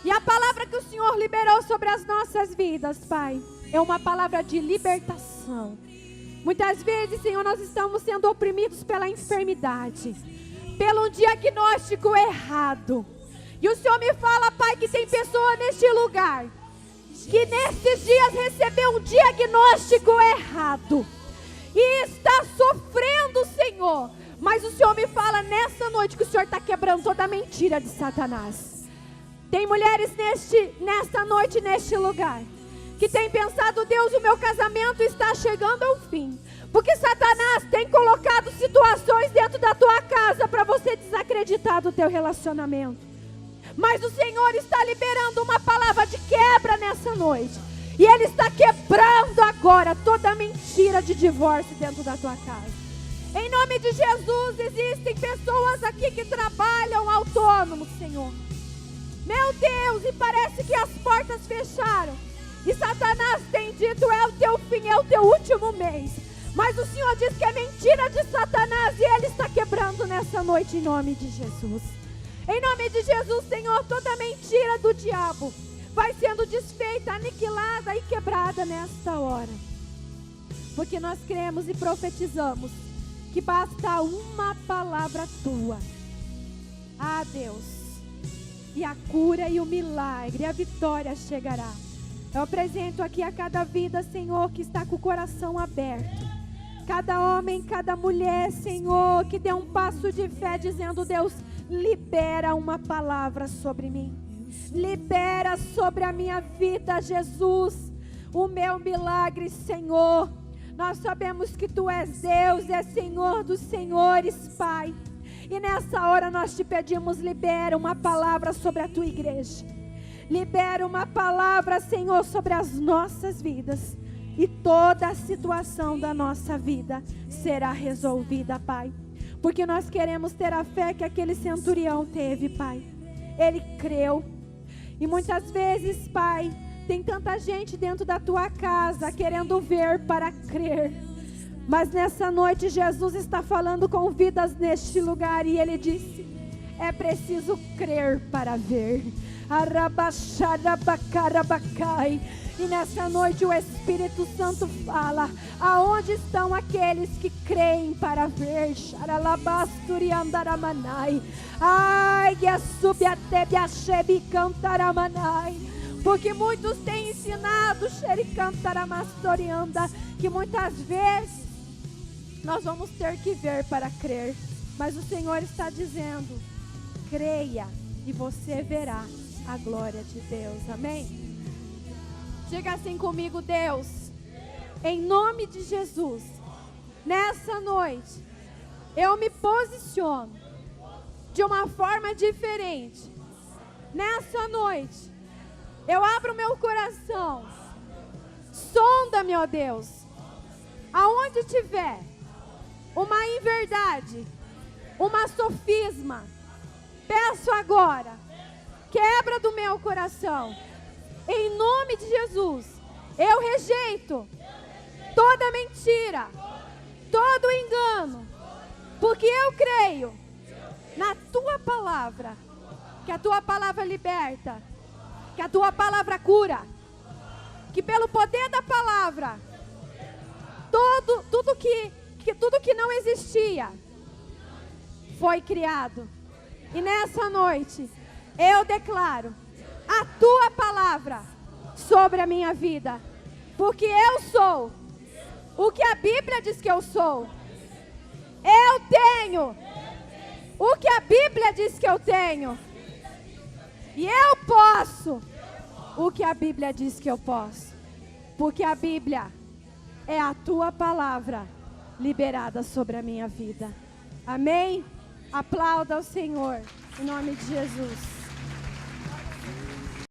E a palavra que o Senhor liberou sobre as nossas vidas, Pai, é uma palavra de libertação. Muitas vezes, Senhor, nós estamos sendo oprimidos pela enfermidade, pelo diagnóstico errado. E o Senhor me fala, Pai, que tem pessoa neste lugar que nesses dias recebeu um diagnóstico errado e está sofrendo, Senhor. Mas o Senhor me fala nessa noite que o Senhor está quebrando toda a mentira de Satanás. Tem mulheres nesta noite, neste lugar, que tem pensado, Deus, o meu casamento está chegando ao fim. Porque Satanás tem colocado situações dentro da tua casa para você desacreditar do teu relacionamento. Mas o Senhor está liberando uma palavra de quebra nessa noite. E Ele está quebrando agora toda mentira de divórcio dentro da tua casa. Em nome de Jesus, existem pessoas aqui que trabalham autônomos, Senhor. Meu Deus, e parece que as portas fecharam. E Satanás tem dito, é o teu fim, é o teu último mês. Mas o Senhor diz que é mentira de Satanás e Ele está quebrando nessa noite em nome de Jesus. Em nome de Jesus, Senhor, toda mentira do diabo vai sendo desfeita, aniquilada e quebrada nesta hora. Porque nós cremos e profetizamos que basta uma palavra tua. Ah, Deus, e a cura e o milagre, a vitória chegará. Eu apresento aqui a cada vida, Senhor, que está com o coração aberto. Cada homem, cada mulher, Senhor, que dê um passo de fé dizendo, Deus, libera uma palavra sobre mim. Libera sobre a minha vida, Jesus, o meu milagre, Senhor. Nós sabemos que Tu és Deus, és Senhor dos senhores, Pai. E nessa hora nós te pedimos, libera uma palavra sobre a Tua igreja. Libera uma palavra, Senhor, sobre as nossas vidas. E toda a situação da nossa vida será resolvida, Pai. porque nós queremos ter a fé que aquele centurião teve, Pai. Ele creu. E muitas vezes, Pai, tem tanta gente dentro da tua casa querendo ver para crer. Mas nessa noite Jesus está falando com vidas neste lugar e Ele disse: é preciso crer para ver. E nessa noite o Espírito Santo fala: aonde estão aqueles que creem para ver? Ai, porque muitos têm ensinado que muitas vezes nós vamos ter que ver para crer. Mas o Senhor está dizendo: creia e você verá a glória de Deus. Amém? Diga assim comigo: Deus, em nome de Jesus, nessa noite eu me posiciono de uma forma diferente. Nessa noite eu abro meu coração. Sonda-me, ó Deus, aonde tiver uma inverdade, uma sofisma, peço agora, quebra do meu coração. Em nome de Jesus, eu rejeito toda mentira, todo engano, porque eu creio na tua palavra, que a tua palavra liberta, que a tua palavra cura, que pelo poder da palavra, tudo que não existia foi criado. E nessa noite eu declaro a tua palavra sobre a minha vida, porque eu sou o que a Bíblia diz que eu sou. Eu tenho o que a Bíblia diz que eu tenho, e eu posso o que a Bíblia diz que eu posso, porque a Bíblia é a tua palavra liberada sobre a minha vida. Amém? Aplauda ao Senhor em nome de Jesus.